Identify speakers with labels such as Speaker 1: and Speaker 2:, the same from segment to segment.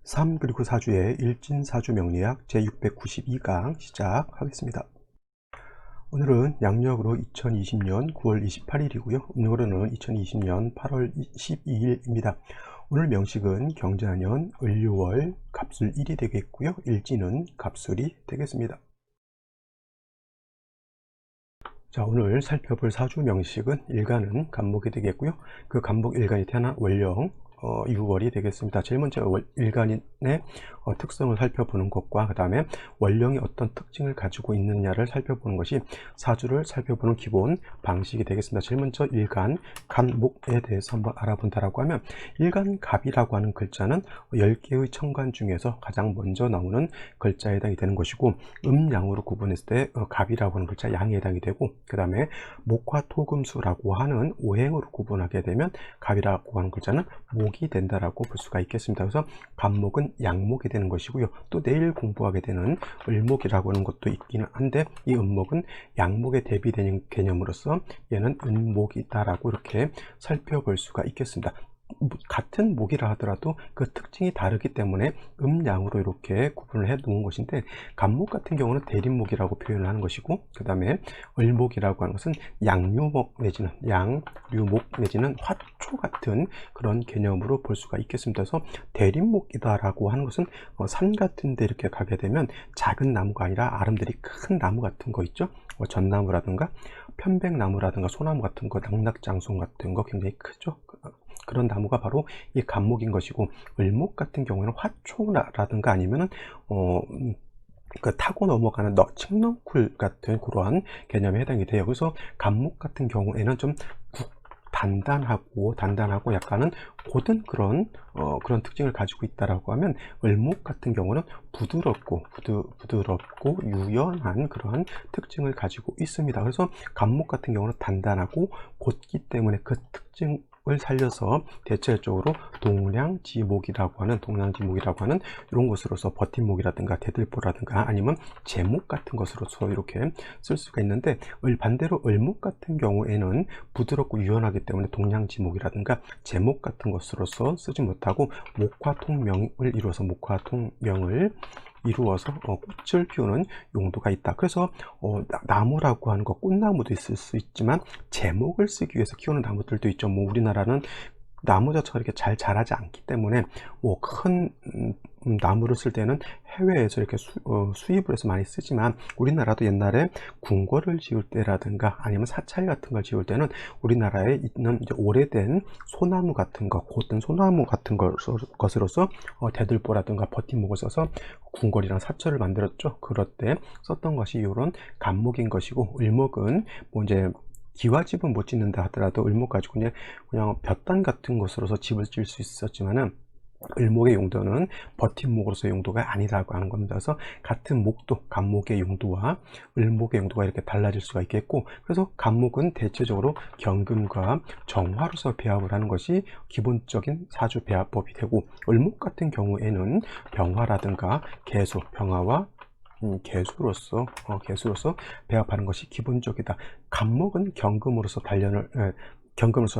Speaker 1: 3 그리고 4주의 일진사주 명리학 제692강 시작하겠습니다. 오늘은 양력으로 2020년 9월 28일이고요. 음력으로는 2020년 8월 12일입니다. 오늘 명식은 경자년 을유월 갑술 1이 되겠고요. 일진은 갑술이 되겠습니다. 자, 오늘 살펴볼 사주 명식은 일간은 간목이 되겠고요. 그 간목 일간이 태어난 월령 6월이 되겠습니다. 제일 먼저 일간의 특성을 살펴보는 것과 그 다음에 월령이 어떤 특징을 가지고 있느냐를 살펴보는 것이 사주를 살펴보는 기본 방식이 되겠습니다. 제일 먼저 일간 간목에 대해서 한번 알아본다라고 하면 일간갑이라고 하는 글자는 10개의 천간 중에서 가장 먼저 나오는 글자에 해당이 되는 것이고, 음양으로 구분했을 때 갑이라고 하는 글자 양에 해당이 되고, 그 다음에 목화토금수라고 하는 오행으로 구분하게 되면 갑이라고 하는 글자는 목이 된다라고 볼 수가 있겠습니다. 그래서 갑목은 양목이 되는 것이고요. 또 내일 공부하게 되는 을목이라고 하는 것도 있기는 한데, 이 음목은 양목에 대비되는 개념으로서 얘는 은목이다라고 이렇게 살펴볼 수가 있겠습니다. 같은 목이라 하더라도 그 특징이 다르기 때문에 음양으로 이렇게 구분을 해 놓은 것인데, 간목 같은 경우는 대립목이라고 표현을 하는 것이고, 그 다음에 을목이라고 하는 것은 양류목 내지는 양류목 내지는 화초 같은 그런 개념으로 볼 수가 있겠습니다. 그래서 대립목이다라고 하는 것은 산 같은 데 이렇게 가게 되면 작은 나무가 아니라 아름드리 큰 나무 같은 거 있죠. 전나무라든가 편백나무라든가 소나무 같은 거, 낙낙장송 같은 거 굉장히 크죠. 그런 나무가 바로 이 간목인 것이고, 을목 같은 경우에는 화초라든가 아니면은 타고 넘어가는 칡넝쿨 같은 그러한 개념에 해당이 돼요. 그래서 간목 같은 경우에는 좀 단단하고 약간은 고든 그런 특징을 가지고 있다라고 하면, 을목 같은 경우는 부드럽고 유연한 그러한 특징을 가지고 있습니다. 그래서 간목 같은 경우는 단단하고 곧기 때문에 그 특징을 살려서 대체적으로 동량지목이라고 하는 이런 것으로서 버팀목이라든가 대들보라든가 아니면 제목 같은 것으로서 이렇게 쓸 수가 있는데, 반대로 을목 같은 경우에는 부드럽고 유연하기 때문에 동량지목이라든가 제목 같은 것으로서 쓰지 못하고 목화통명을 이루어서 꽃을 피우는 용도가 있다. 그래서 나무라고 하는 거, 꽃나무도 있을 수 있지만 제목을 쓰기 위해서 키우는 나무들도 있죠. 우리나라는 나무 자체가 이렇게 잘 자라지 않기 때문에 큰 나무를 쓸 때는 해외에서 이렇게 수입을 해서 많이 쓰지만, 우리나라도 옛날에 궁궐을 지을 때라든가 아니면 사찰 같은 걸 지을 때는 우리나라에 있는 이제 오래된 소나무 같은 거, 곧든 소나무 같은 것으로서 대들보라든가 버팀목을 써서 궁궐이랑 사찰을 만들었죠. 그럴 때 썼던 것이 이런 간목인 것이고, 을목은 이제 기와집은 못 짓는다 하더라도 을목 가지고 그냥 볕단 같은 것으로서 집을 지을 수 있었지만은, 을목의 용도는 버팀목으로서의 용도가 아니라고 하는 겁니다. 그래서 같은 목도 간목의 용도와 을목의 용도가 이렇게 달라질 수가 있겠고, 그래서 간목은 대체적으로 경금과 정화로서 배합을 하는 것이 기본적인 사주 배합법이 되고, 을목 같은 경우에는 병화라든가 개수, 병화와 개수로서 배합하는 것이 기본적이다. 간목은 경금으로서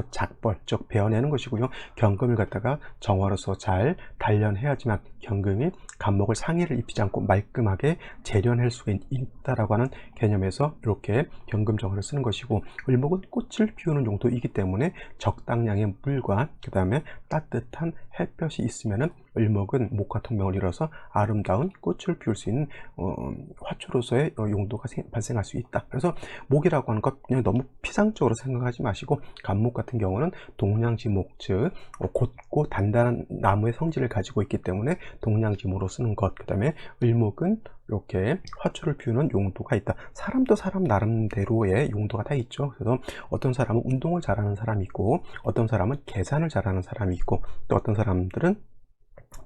Speaker 1: 작벌, 즉 베어내는 것이고요. 경금을 갖다가 정화로서 잘 단련해야지만 경금이 간목을 상해를 입히지 않고 말끔하게 재련할 수가 있다라고 하는 개념에서 이렇게 경금 정화를 쓰는 것이고, 을목은 꽃을 피우는 용도이기 때문에 적당량의 물과 그 다음에 따뜻한 햇볕이 있으면은 을목은 목화통명을 이뤄서 아름다운 꽃을 피울 수 있는 화초로서의 용도가 발생할 수 있다. 그래서 목이라고 하는 것 그냥 너무 피상적으로 생각하지 마시고, 간목 같은 경우는 동량지목, 즉 곧고 단단한 나무의 성질을 가지고 있기 때문에 동량지목으로 쓰는 것, 그 다음에 을목은 이렇게 화초를 피우는 용도가 있다. 사람도 사람 나름대로의 용도가 다 있죠. 그래서 어떤 사람은 운동을 잘하는 사람이 있고, 어떤 사람은 계산을 잘하는 사람이 있고, 또 어떤 사람들은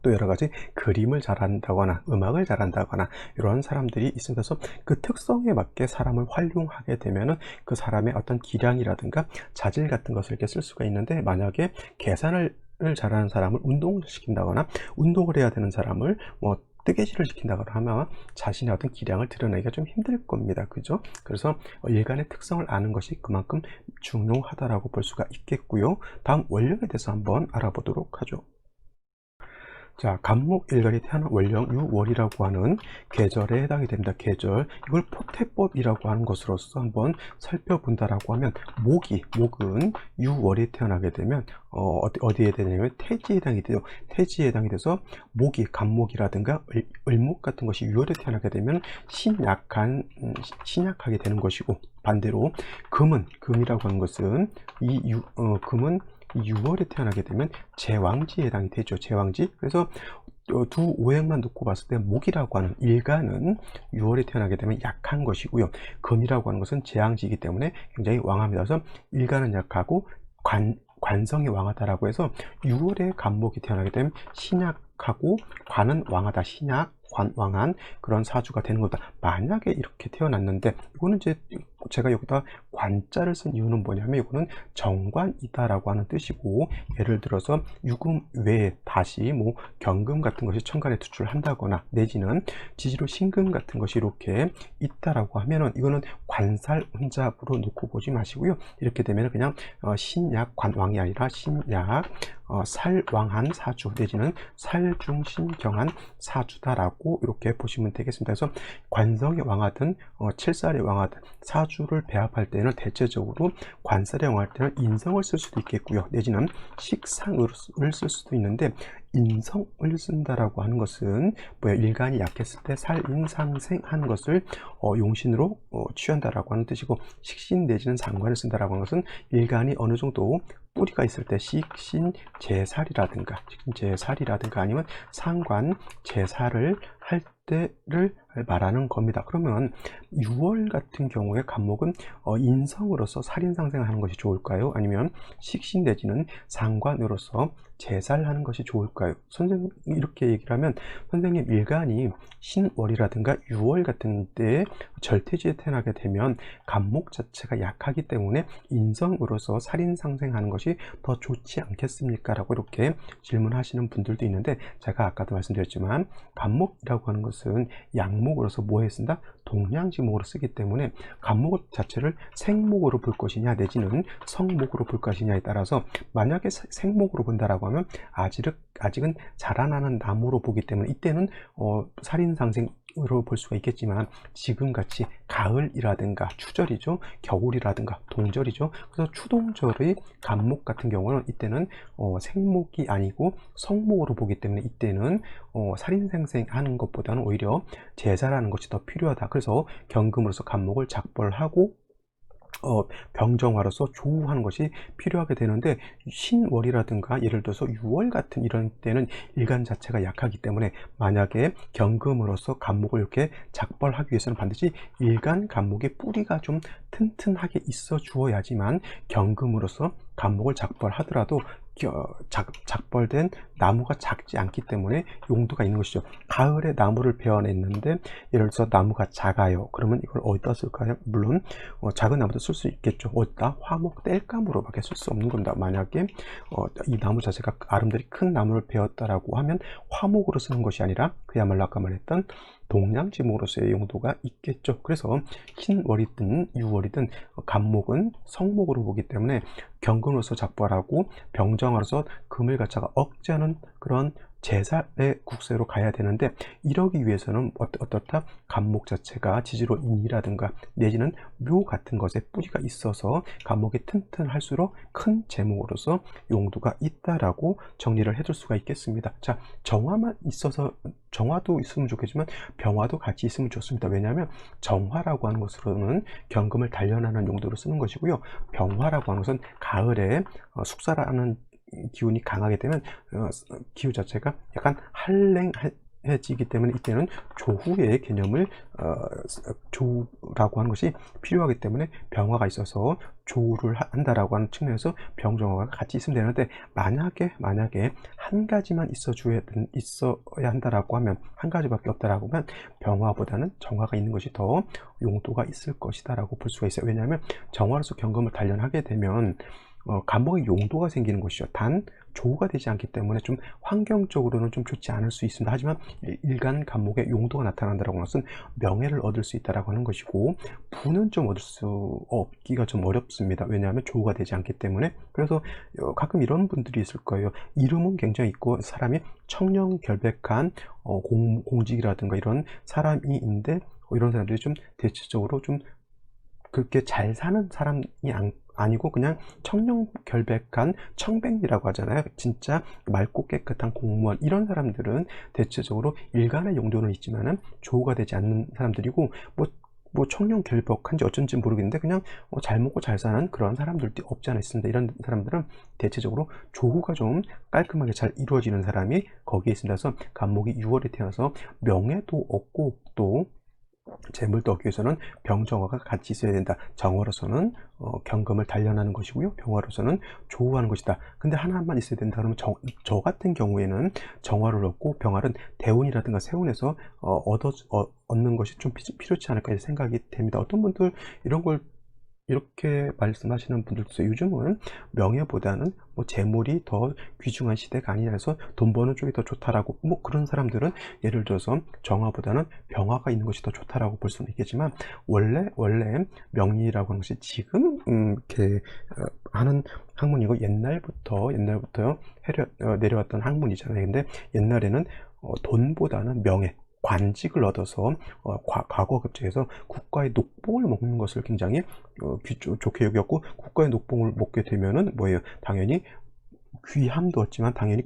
Speaker 1: 또 여러 가지 그림을 잘한다거나 음악을 잘한다거나 이런 사람들이 있습니다. 그래서 그 특성에 맞게 사람을 활용하게 되면은 그 사람의 어떤 기량이라든가 자질 같은 것을 이렇게 쓸 수가 있는데, 만약에 계산을 잘하는 사람을 운동을 시킨다거나 운동을 해야 되는 사람을 뜨개질을 시킨다거나 하면 자신의 어떤 기량을 드러내기가 좀 힘들 겁니다. 그죠? 그래서 일간의 특성을 아는 것이 그만큼 중요하다라고 볼 수가 있겠고요. 다음 원령에 대해서 한번 알아보도록 하죠. 자, 간목일간이 태어난 월령 6월이라고 하는 계절에 해당이 됩니다. 계절. 이걸 포태법이라고 하는 것으로서 한번 살펴본다라고 하면 목은 6월에 태어나게 되면 어디에 되냐면 태지에 해당이 돼요. 태지에 해당이 돼서 목이 간목이라든가 을목 같은 것이 6월에 태어나게 되면 신약하게 되는 것이고, 반대로 금이라고 하는 것은 금은 6월에 태어나게 되면 제왕지에 해당이 되죠. 제왕지. 그래서 두 오행만 놓고 봤을 때 목이라고 하는 일간은 6월에 태어나게 되면 약한 것이고요. 금이라고 하는 것은 제왕지이기 때문에 굉장히 왕합니다. 그래서 일간은 약하고 관성이 왕하다라고 해서 6월에 간목이 태어나게 되면 신약하고 관은 왕하다. 신약, 관, 왕한 그런 사주가 되는 거다. 만약에 이렇게 태어났는데, 이거는 이제 제가 여기다 관자를 쓴 이유는 뭐냐면, 이거는 정관이다라고 하는 뜻이고, 예를 들어서 유금 외에 다시 뭐 경금 같은 것이 천간에 투출한다거나 내지는 지지로 신금 같은 것이 이렇게 있다라고 하면은, 이거는 관살 혼잡으로 놓고 보지 마시고요. 이렇게 되면 그냥 신약 관왕이 아니라 신약 살왕한 사주 내지는 살중신경한 사주다라고 이렇게 보시면 되겠습니다. 그래서 관성이 왕하든 칠살이 왕하든 사주를 배합할 때는 대체적으로 관살이 왕할 때는 인성을 쓸 수도 있겠고요. 내지는 식상을 쓸 수도 있는데, 인성을 쓴다라고 하는 것은 일간이 약했을 때 살인상생하는 것을 용신으로 취한다라고 하는 뜻이고, 식신 내지는 상관을 쓴다라고 하는 것은 일간이 어느 정도 뿌리가 있을 때 식신제살이라든가 아니면 상관 제살을 할 때를 말하는 겁니다. 그러면 6월 같은 경우에 간목은 인성으로서 살인상생을 하는 것이 좋을까요? 아니면 식신 내지는 상관으로서 제살하는 것이 좋을까요? 선생님 이렇게 얘기를 하면, 선생님 일간이 신월이라든가 6월 같은 때에 절퇴지에 태어나게 되면 간목 자체가 약하기 때문에 인성으로서 살인상생하는 것이 더 좋지 않겠습니까? 라고 이렇게 질문하시는 분들도 있는데, 제가 아까도 말씀드렸지만 간목이라고 하는 것은 양목으로서 뭐에 쓴다? 동량지목으로 쓰기 때문에 간목 자체를 생목으로 볼 것이냐 내지는 성목으로 볼 것이냐에 따라서, 만약에 생목으로 본다라고 하면 아직은 자라나는 나무로 보기 때문에 이때는 살인상생으로 볼 수가 있겠지만, 지금같이 가을이라든가 추절이죠, 겨울이라든가 동절이죠. 그래서 추동절의 간목 같은 경우는 이때는 생목이 아니고 성목으로 보기 때문에 이때는 살인상생하는 것보다는 오히려 제사라는 것이 더 필요하다. 그래서 경금으로서 간목을 작벌하고 병정화로서 조우하는 것이 필요하게 되는데, 신월이라든가 예를 들어서 6월 같은 이런 때는 일간 자체가 약하기 때문에, 만약에 경금으로서 간목을 이렇게 작벌하기 위해서는 반드시 일간 간목의 뿌리가 좀 튼튼하게 있어 주어야지만 경금으로서 간목을 작벌하더라도 작벌된 나무가 작지 않기 때문에 용도가 있는 것이죠. 가을에 나무를 베어냈는데 예를 들어서 나무가 작아요. 그러면 이걸 어디다 쓸까요? 물론 작은 나무도 쓸 수 있겠죠. 어디다? 화목 땔감으로밖에 쓸 수 없는 겁니다. 만약에 이 나무 자체가 아름드리 큰 나무를 베었다라고 하면 화목으로 쓰는 것이 아니라 그야말로 아까 말했던 동량지목으로서의 용도가 있겠죠. 그래서 신월이든 6월이든 간목은 성목으로 보기 때문에 경금으로서 작벌하고 병정으로서 금을 갖다가 억제하는 그런 제사의 국세로 가야 되는데, 이러기 위해서는 어떻다? 간목 자체가 지지로 인이라든가 내지는 묘 같은 것에 뿌리가 있어서 간목이 튼튼할수록 큰 제목으로서 용도가 있다라고 정리를 해둘 수가 있겠습니다. 자, 정화도 있으면 좋겠지만 병화도 같이 있으면 좋습니다. 왜냐하면 정화라고 하는 것으로는 경금을 단련하는 용도로 쓰는 것이고요, 병화라고 하는 것은 가을에 숙사라는 기운이 강하게 되면 기후 자체가 약간 한랭해지기 때문에 이때는 조후의 개념을 조후라고 하는 것이 필요하기 때문에 병화가 있어서 조후를 한다라고 하는 측면에서 병정화가 같이 있으면 되는데, 만약에 한 가지만 있어야 한다라고 하면, 한 가지밖에 없다라고 하면 병화보다는 정화가 있는 것이 더 용도가 있을 것이다라고 볼 수가 있어요. 왜냐하면 정화로서 경금을 단련하게 되면 간목의 용도가 생기는 것이죠. 단 조우가 되지 않기 때문에 좀 환경적으로는 좀 좋지 않을 수 있습니다. 하지만 일간 간목의 용도가 나타난다라고 하는 것은 명예를 얻을 수 있다라고 하는 것이고, 부는 좀 얻을 수 없기가 좀 어렵습니다. 왜냐하면 조우가 되지 않기 때문에. 그래서 가끔 이런 분들이 있을 거예요. 이름은 굉장히 있고 사람이 청렴결백한 공직이라든가 이런 사람이인데, 이런 사람들이 좀 대체적으로 좀 그렇게 잘 사는 사람이 아니고 그냥 청렴결백한 청백리라고 하잖아요. 진짜 맑고 깨끗한 공무원, 이런 사람들은 대체적으로 일간의 용도는 있지만은 조우가 되지 않는 사람들이고, 뭐 청렴결백한지 어쩐지 모르겠는데 그냥 잘 먹고 잘 사는 그런 사람들도 없지 않아 있습니다. 이런 사람들은 대체적으로 조우가 좀 깔끔하게 잘 이루어지는 사람이 거기에 있습니다. 그래서 간목이 6월에 태어나서 명예도 얻고 또 재물도 얻기 위해서는 병정화가 같이 있어야 된다. 정화로서는 경금을 단련하는 것이고요, 병화로서는 조우하는 것이다. 근데 하나만 있어야 된다 그러면 저 같은 경우에는 정화를 얻고 병화는 대운이라든가 세운에서 얻는 것이 좀 필요치 않을까 생각이 됩니다. 어떤 분들 이런 걸 이렇게 말씀하시는 분들도 있어요. 요즘은 명예보다는 뭐 재물이 더 귀중한 시대가 아니냐 해서 돈 버는 쪽이 더 좋다라고, 뭐 그런 사람들은 예를 들어서 정화보다는 병화가 있는 것이 더 좋다라고 볼 수는 있겠지만, 원래 명리라고 하는 것이 지금 이렇게 하는 학문이고 옛날부터요 내려왔던 학문이잖아요. 근데 옛날에는 돈보다는 명예, 관직을 얻어서 과거 급제에서 국가의 녹봉을 먹는 것을 굉장히 좋게 여겼고, 국가의 녹봉을 먹게 되면은 뭐예요? 당연히 귀함도 얻지만 당연히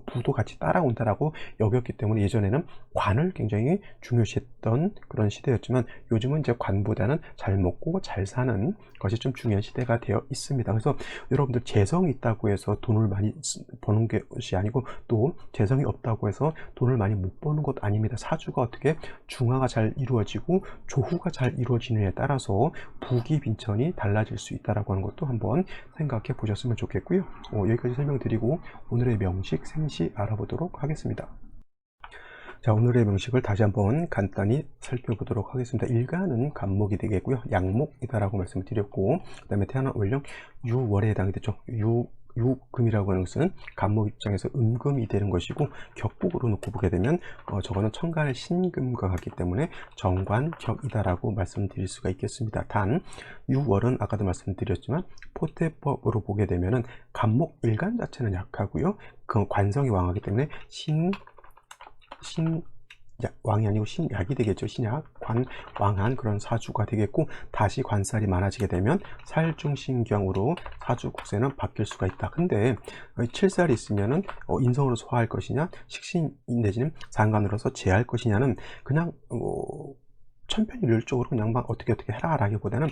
Speaker 1: 부도 같이 따라온다라고 여겼기 때문에 예전에는 관을 굉장히 중요시했던 그런 시대였지만, 요즘은 이제 관보다는 잘 먹고 잘 사는 것이 좀 중요한 시대가 되어 있습니다. 그래서 여러분들 재성이 있다고 해서 돈을 많이 버는 것이 아니고, 또 재성이 없다고 해서 돈을 많이 못 버는 것 아닙니다. 사주가 어떻게 중화가 잘 이루어지고 조후가 잘 이루어지느냐에 따라서 부기 빈천이 달라질 수 있다라고 하는 것도 한번 생각해 보셨으면 좋겠고요. 여기까지 설명드리고 오늘의 명식 생시 알아보도록 하겠습니다. 자, 오늘의 명식을 다시 한번 간단히 살펴보도록 하겠습니다. 일간은 간목이 되겠고요, 양목이다라고 말씀을 드렸고, 그 다음에 태어난 월령 유월에 해당이 되죠. 유금이라고 하는 것은 간목 입장에서 음금이 되는 것이고, 격국으로 놓고 보게 되면 저거는 천간의 신금과 같기 때문에 정관격이다라고 말씀드릴 수가 있겠습니다. 단 유월은 아까도 말씀드렸지만 포태법으로 보게 되면은 간목 일간 자체는 약하고요, 그 관성이 왕하기 때문에 왕이 아니고 신약이 되겠죠. 신약, 왕한 그런 사주가 되겠고, 다시 관살이 많아지게 되면 살중신경으로 사주 국세는 바뀔 수가 있다. 근데 7살이 있으면은 인성으로 소화할 것이냐, 식신 내지는 상관으로서 제할 것이냐는 그냥 천편일률적으로 그냥 막 어떻게 해라 라기보다는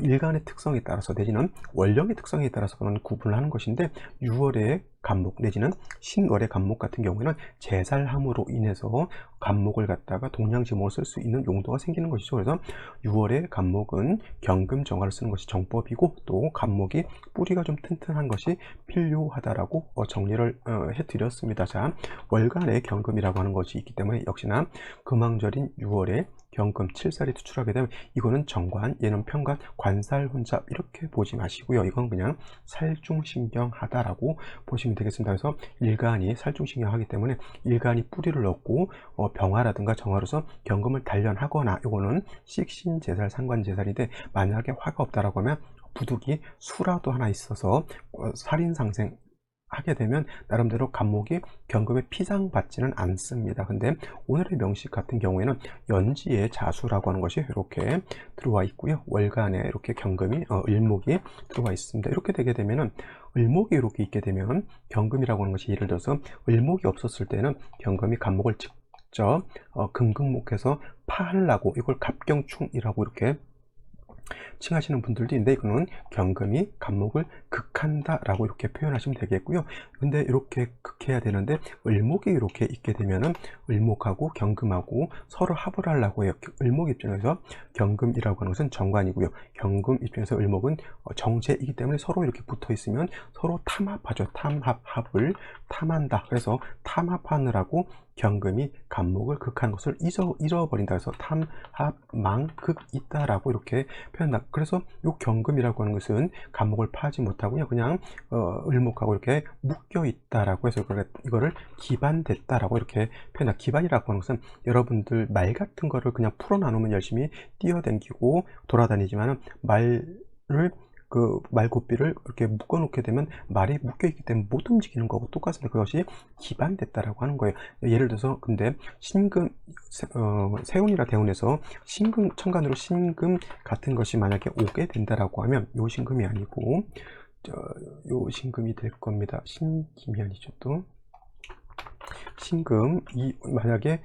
Speaker 1: 일간의 특성에 따라서 내지는 월령의 특성에 따라서 그런 구분을 하는 것인데, 6월의 간목 내지는 신월의 간목 같은 경우에는 제살함으로 인해서 간목을 갖다가 동양지목을 쓸 수 있는 용도가 생기는 것이죠. 그래서 6월의 간목은 경금 정화를 쓰는 것이 정법이고, 또 간목이 뿌리가 좀 튼튼한 것이 필요하다라고 정리를 해드렸습니다. 자, 월간의 경금이라고 하는 것이 있기 때문에 역시나 금왕절인 6월에 경금 7살이 투출하게 되면 이거는 정관, 얘는 편관, 관살 혼잡 이렇게 보지 마시고요. 이건 그냥 살중신경하다라고 보시면 되겠습니다. 그래서 일간이 살중신경하기 때문에 일간이 뿌리를 얻고 병화라든가 정화로서 경금을 단련하거나, 이거는 식신제살, 상관제살인데 만약에 화가 없다라고 하면 부득이 수라도 하나 있어서 살인상생 하게 되면 나름대로 간목이 경금에 피상받지는 않습니다. 근데 오늘의 명식 같은 경우에는 연지의 자수라고 하는 것이 이렇게 들어와 있고요, 월간에 이렇게 경금이 을목이 들어와 있습니다. 이렇게 되게 되면은 을목이 이렇게 있게 되면 경금이라고 하는 것이, 예를 들어서 을목이 없었을 때는 경금이 간목을 직접 금극목해서 파하려고 이걸 갑경충이라고 이렇게 칭하시는 분들도 있는데, 이거는 경금이 간목을 극한다 라고 이렇게 표현하시면 되겠고요. 근데 이렇게 극해야 되는데 을목이 이렇게 있게 되면은 을목하고 경금하고 서로 합을 하려고 해요. 을목 입장에서 경금이라고 하는 것은 정관이고요, 경금 입장에서 을목은 정제이기 때문에 서로 이렇게 붙어 있으면 서로 탐합하죠. 합을 탐한다. 그래서 탐합하느라고 경금이 간목을 극한 것을 잃어버린다. 그래서 탐합망극 있다라고 이렇게 표현한다. 그래서 요 경금이라고 하는 것은 간목을 파지 못하고요, 그냥 을목하고 이렇게 묶여 있다라고 해서 이거를 기반됐다라고 이렇게 표현한다. 기반이라고 하는 것은 여러분들 말 같은 거를 그냥 풀어 나누면 열심히 뛰어댕기고 돌아다니지만은 말을 그 말고삐를 이렇게 묶어 놓게 되면 말이 묶여 있기 때문에 못 움직이는 거고 똑같습니다. 그것이 기반됐다라고 하는 거예요. 예를 들어서 근데 신금 세운이나 대운에서 신금 천간으로 신금 같은 것이 만약에 오게 된다라고 하면 요 신금이 아니고 요 신금이 될 겁니다. 신김이 아니죠. 또 신금, 만약에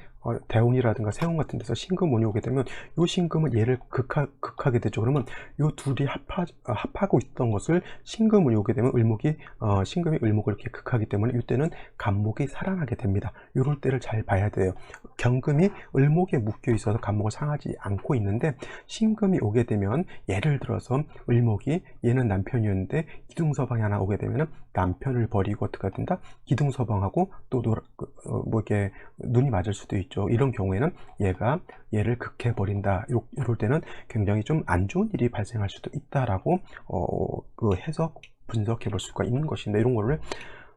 Speaker 1: 대운이라든가 세운 같은 데서 신금운이 오게 되면 요 신금은 얘를 극하게 되죠. 그러면 요 둘이 합하고 있던 것을 신금운이 오게 되면 신금이 을목을 이렇게 극하기 때문에 이때는 간목이 살아나게 됩니다. 요럴 때를 잘 봐야 돼요. 경금이 을목에 묶여 있어서 간목을 상하지 않고 있는데 신금이 오게 되면 예를 들어서 을목이 얘는 남편이었는데 기둥서방이 하나 오게 되면 남편을 버리고 어떻게 된다? 기둥서방하고 또 뭐 이렇게 눈이 맞을 수도 있죠. 이런 경우에는 얘를 극해버린다. 이럴 때는 굉장히 좀 안 좋은 일이 발생할 수도 있다라고 그 해석 분석해 볼 수가 있는 것인데, 이런 거를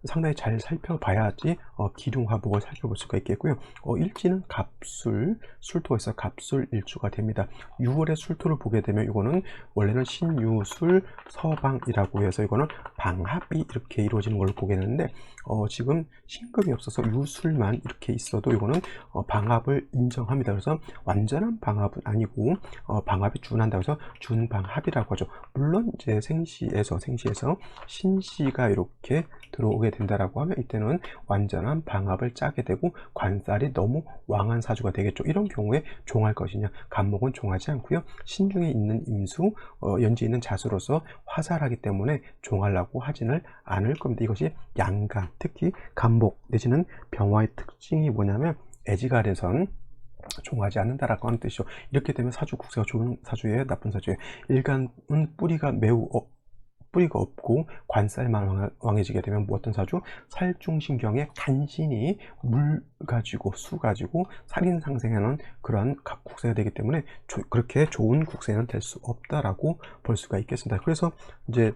Speaker 1: 상당히 잘 살펴봐야지 기둥화복을 살펴볼 수가 있겠고요. 일지는 갑술, 술토가 있어 갑술 일주가 됩니다. 6월에 술토를 보게 되면 이거는 원래는 신유술 서방이라고 해서 이거는 방합이 이렇게 이루어지는 걸로 보게 되는데 지금 신금이 없어서 유술만 이렇게 있어도 이거는 방합을 인정합니다. 그래서 완전한 방합은 아니고 방합이 준한다고 해서 준방합이라고 하죠. 물론 이제 생시에서 신시가 이렇게 들어오게 된다라고 하면 이때는 완전한 방합을 짜게 되고 관살이 너무 왕한 사주가 되겠죠. 이런 경우에 종할 것이냐? 간목은 종하지 않고요. 신중에 있는 임수, 연지에 있는 자수로서 화살하기 때문에 종하려고 하지는 않을 겁니다. 이것이 양간, 특히 간목 내지는 병화의 특징이 뭐냐면 애지간해선 종하지 않는다라고 하는 뜻이죠. 이렇게 되면 사주 국세가 좋은 사주예요, 나쁜 사주예요? 일간은 뿌리가 없고 관살만 왕해지게 되면 어떤 사주? 살중신경에 간신히 물 가지고 수 가지고 살인상생하는 그런 국세가 되기 때문에 그렇게 좋은 국세는 될 수 없다라고 볼 수가 있겠습니다. 그래서 이제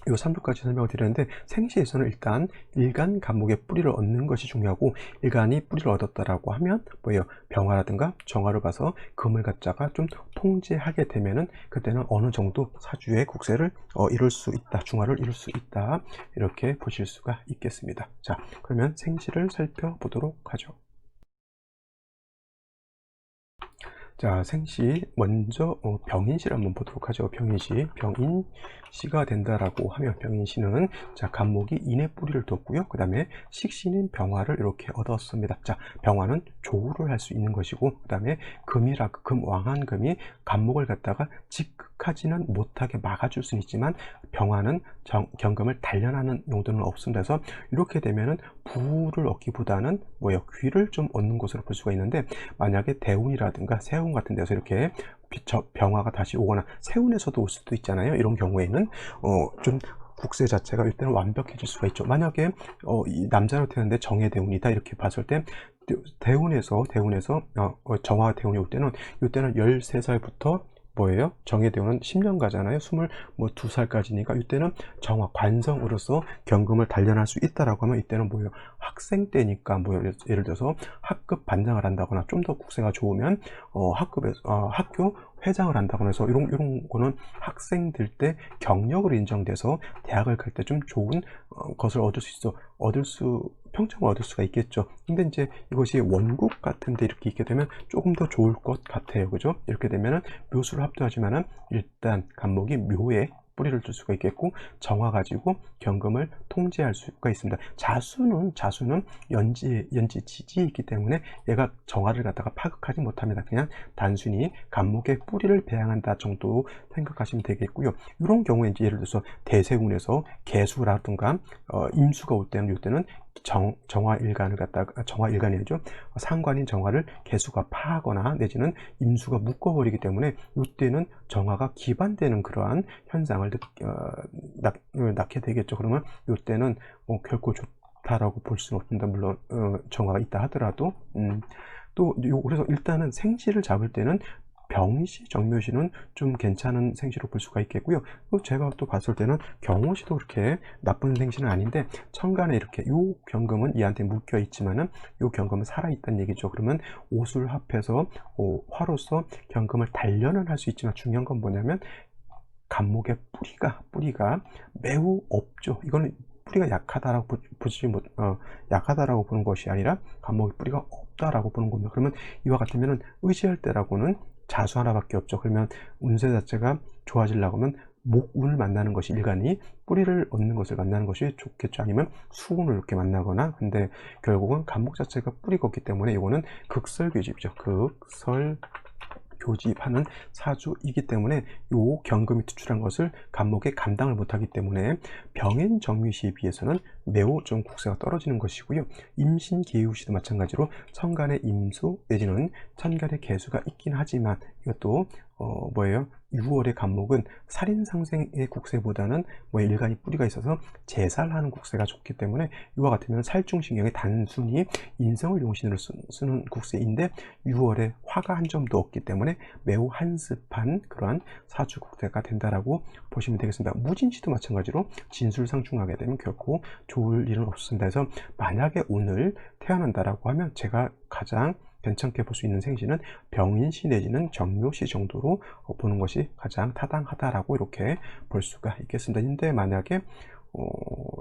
Speaker 1: 요 3주까지 설명을 드렸는데, 생시에서는 일단 일간 간목의 뿌리를 얻는 것이 중요하고, 일간이 뿌리를 얻었다라고 하면 뭐예요? 병화라든가 정화를 봐서 금을 갖다가 좀 통제하게 되면은 그때는 어느 정도 사주의 국세를 이룰 수 있다, 중화를 이룰 수 있다, 이렇게 보실 수가 있겠습니다. 자, 그러면 생시를 살펴보도록 하죠. 자, 생시 먼저 병인시를 한번 보도록 하죠. 병인시가 된다라고 하면 병인시는 자, 간목이 인의 뿌리를 뒀고요. 그 다음에 식신인 병화를 이렇게 얻었습니다. 자, 병화는 조우를 할 수 있는 것이고, 그 다음에 왕한 금이 간목을 갖다가 직극하지는 못하게 막아줄 수는 있지만 병화는 경금을 단련하는 용도는 없습니다. 그래서 이렇게 되면은 부를 얻기보다는 뭐예요? 귀를 좀 얻는 것으로 볼 수가 있는데, 만약에 대운이라든가 세운 같은 데서 이렇게 병화가 다시 오거나 세운에서도 올 수도 있잖아요. 이런 경우에는 좀 국세 자체가 이때는 완벽해질 수가 있죠. 만약에 이 남자로 태어났는데 정의 대운이다 이렇게 봤을 때 대운에서 정화 대운이 올 때는 이때는 13살부터 뭐예요? 정의 대운은 10년 가잖아요. 22살까지니까 이때는 정화 관성으로서 경금을 단련할 수 있다라고 하면 이때는 뭐예요? 학생 때니까 뭐 예를 들어서 학급 반장을 한다거나 좀 더 국세가 좋으면 학교 회장을 한다거나 해서 이런 거는 학생들 때 경력으로 인정돼서 대학을 갈 때 좀 좋은 것을 평점을 얻을 수가 있겠죠. 근데 이제 이것이 원국 같은데 이렇게 있게 되면 조금 더 좋을 것 같아요. 그죠? 이렇게 되면은 묘수를 합도하지만은 일단 간목이 묘에 뿌리를 둘 수가 있겠고, 정화 가지고 경금을 통제할 수가 있습니다. 자수는 연지 지지에 있기 때문에 얘가 정화를 갖다가 파극하지 못합니다. 그냥 단순히 간목의 뿌리를 배양한다 정도 생각하시면 되겠고요. 이런 경우에 이제 예를 들어서 대세운에서 개수라든가 임수가 올 때는 이때는 정화일간이죠. 상관인 정화를 개수가 파하거나 내지는 임수가 묶어버리기 때문에 이때는 정화가 기반되는 그러한 현상을 낳게 되겠죠. 그러면 이때는 결코 좋다라고 볼 수는 없습니다. 물론 정화가 있다 하더라도 그래서 일단은 생시를 잡을 때는 병인시, 정묘시는 좀 괜찮은 생시로 볼 수가 있겠고요. 또 제가 또 봤을 때는 경호시도 그렇게 나쁜 생시는 아닌데, 천간에 이렇게 요 경금은 얘한테 묶여 있지만은 요 경금은 살아 있다는 얘기죠. 그러면 오술 합해서 화로서 경금을 단련은 할 수 있지만, 중요한 건 뭐냐면 간목의 뿌리가 매우 없죠. 이거는 뿌리가 약하다라고 약하다라고 보는 것이 아니라 간목의 뿌리가 없다라고 보는 겁니다. 그러면 이와 같으면은 의지할 때라고는 자수 하나밖에 없죠. 그러면 운세 자체가 좋아지려고 하면 목운을 만나는 것이 일간이 뿌리를 얻는 것을 만나는 것이 좋겠죠. 아니면 수운을 이렇게 만나거나. 근데 결국은 간목 자체가 뿌리가 없기 때문에 이거는 극설교집이죠. 교집하는 사주이기 때문에 요 경금이 투출한 것을 간목에 감당을 못하기 때문에 병인 정묘시에 비해서는 매우 좀 국세가 떨어지는 것이고요. 임신 기우시도 마찬가지로 천간의 임수 내지는 천간의 개수가 있긴 하지만, 이것도 뭐예요? 6월의 간목은 살인상생의 국세보다는 일간이 뿌리가 있어서 제살하는 국세가 좋기 때문에 이와 같으면 살중신경에 단순히 인성을 용신으로 쓰는 국세인데, 6월에 화가 한 점도 없기 때문에 매우 한습한 그러한 사주 국세가 된다라고 보시면 되겠습니다. 무진시도 마찬가지로 진술상충하게 되면 결코 좋을 일은 없습니다. 그래서 만약에 오늘 태어난다라고 하면 제가 가장 괜찮게 볼 수 있는 생시는 병인시 내지는 정묘시 정도로 보는 것이 가장 타당하다라고 이렇게 볼 수가 있겠습니다. 근데 만약에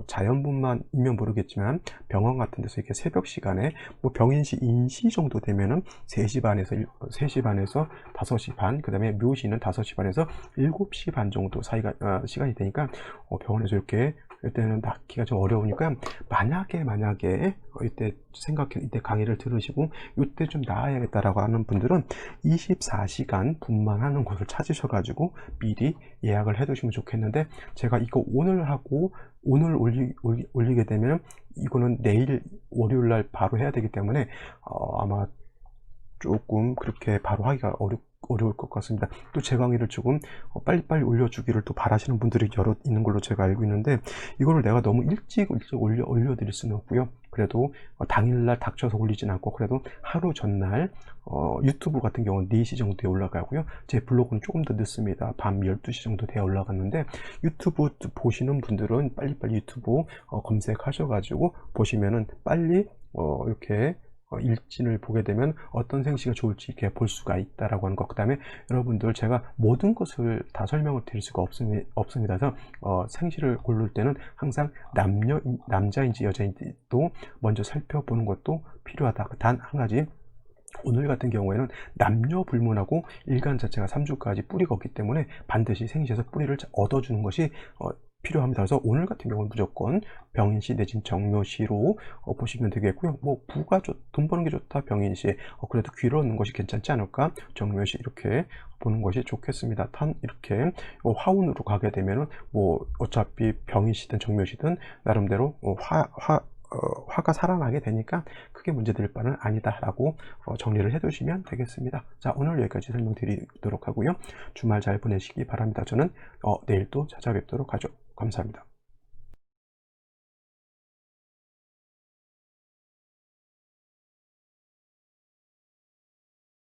Speaker 1: 자연분만이면 모르겠지만 병원 같은 데서 이렇게 새벽 시간에 병인시 인시 정도 되면은 3시 반에서 5시 반, 그 다음에 묘시는 5시 반에서 7시 반 정도 사이가 시간이 되니까 병원에서 이렇게 이때는 낳기가 좀 어려우니까, 만약에 이때 강의를 들으시고 이때 좀 나아야겠다라고 하는 분들은 24시간 분만하는 곳을 찾으셔가지고 미리 예약을 해두시면 좋겠는데, 제가 이거 오늘 하고 오늘 올리게 되면 이거는 내일 월요일날 바로 해야 되기 때문에 아마 조금 그렇게 바로 하기가 어려울 것 같습니다. 또 제 강의를 조금 빨리빨리 올려주기를 또 바라시는 분들이 여러 있는 걸로 제가 알고 있는데, 이거를 내가 너무 일찍 올려드릴 수는 없고요. 그래도 당일날 닥쳐서 올리진 않고, 그래도 하루 전날 유튜브 같은 경우는 4시 정도에 올라가고요. 제 블로그는 조금 더 늦습니다. 밤 12시 정도 돼야 올라갔는데, 유튜브 보시는 분들은 빨리빨리 유튜브 검색하셔가지고 보시면은 빨리 이렇게 일진을 보게 되면 어떤 생시가 좋을지 이렇게 볼 수가 있다라고 하는 것. 그 다음에 여러분들, 제가 모든 것을 다 설명을 드릴 수가 없습니다. 그래서 생시를 고를 때는 항상 남자인지 여자인지도 먼저 살펴보는 것도 필요하다. 단 한 가지, 오늘 같은 경우에는 남녀 불문하고 일간 자체가 3주까지 뿌리가 없기 때문에 반드시 생시에서 뿌리를 얻어주는 것이 필요합니다. 그래서 오늘 같은 경우는 무조건 병인시 내진 정묘시로 보시면 되겠고요. 돈 버는 게 좋다 병인시, 그래도 귀를 얻는 것이 괜찮지 않을까, 정묘시 이렇게 보는 것이 좋겠습니다. 이렇게 화운으로 가게 되면은 어차피 병인시든 정묘시든 나름대로 화가 살아나게 되니까 크게 문제될 바는 아니다라고 정리를 해두시면 되겠습니다. 자, 오늘 여기까지 설명드리도록 하고요. 주말 잘 보내시기 바랍니다. 저는 내일 또 찾아뵙도록 하죠. 감사합니다.